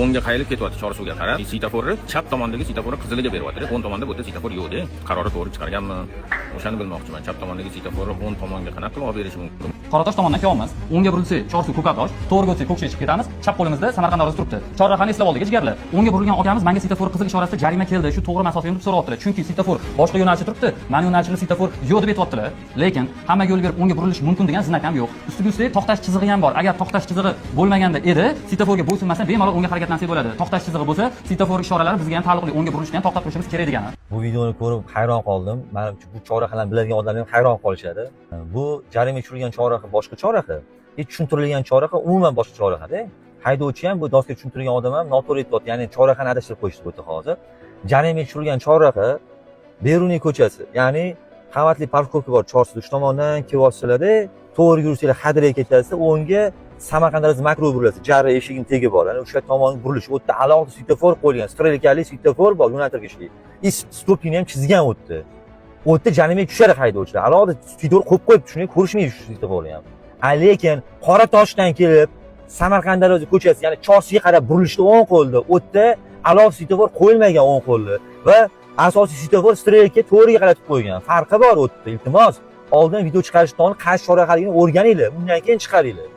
o'ngga qayrilib ketyapti Chorsuvga qarab. Svetoforni chap tomondagi svetoforni qiziliga beryapti. O'ng tomonda bu yerda svetofor yo'q-da. Qarori to'g'ri chiqarganmi? O'shani bilmoqchiman. Chap tomondagi svetoforni o'ng tomonga qanaqa qilib olib berish mumkin? Qoratosh tomondan kelyapmiz. O'ngga burilsak Chorsuv Ko'katosh, to'g'riga o'tsak Ko'kshey chiqib ketamiz. Chap qo'limizda Samarqand orasi turibdi. Chorrahani eslab oldik, jigarlar. O'ngga burilgan akamiz menga svetofor qizil ishorasida jarima keldi. Shu to'g'ri masofani deb so'rayaptilar. Chunki svetofor boshqa yo'nalishda turibdi. Mana yo'nalishda svetofor yo'q deb aytyaptilar. Lekin hamma yo'l berib o'ngga burilish mumkin degan znakam yo'q. Ustiga ustak to'xtash chizig'i ham bor. Agar to'xtash chizig'i bo'lmaganda edi, svetoforga bo'ysunmasa bemalol o'ngga harakatlansak bo'ladi. To'xtash chizig'i bo'lsa, svetofor ishoralari bizga ham taalluqli. O'ngga burilishni ham to'xtatib turishimiz kerak degani. Bu videoni ko'rib hayron qoldim. Menimcha bu chorrahalarni biladigan odamlar ham hayron qolishadi. Bu jarima tushirilgan chorraha boshqa chorraha. Tushuntirilgan chorraha umuman boshqa chorraha-da. Haydovchi ham bu dosga tushuntirgan odam ham noto'g'ri aytyapti. Ya'ni chorrahani adashtirib qo'yishdi bu yerda hozir. Jarima tushirilgan chorraha Beruniy ko'chasi. Ya'ni qavatli parkovka bor Chorsu tomondan kelyapsizlar-da, to'g'ri yursanglar Xadirga ketasiz, o'ngga Samarqand orasi makro burilasiz. Jarra eshigining tegi bor. Ya'ni o'sha tomon burilish. U yerda alohida svetofor qo'yilgan. Strelkali svetofor bor, yo'naltirgichli. Stopini ham chizgan u yerda. U yerda jarima tushadi haydovchilar. Alohida svetofor qo'yib tushunib ko'rishmaydi shu svetoforni ham. Lekin Qoratoshdan kelib Samarqand orasi ko'chasi, ya'ni Chorsuga qarab burilishda o'ng qo'lda, u yerda alohida svetofor qo'yilmagan o'ng qo'lda va asosiy svetofor strelka to'g'riga qaratib qo'ygan. Farqi bor u yerda. Iltimos, oldin video chiqarishdan qaysi chorrahaligini o'rganinglar, undan keyin chiqaringlar.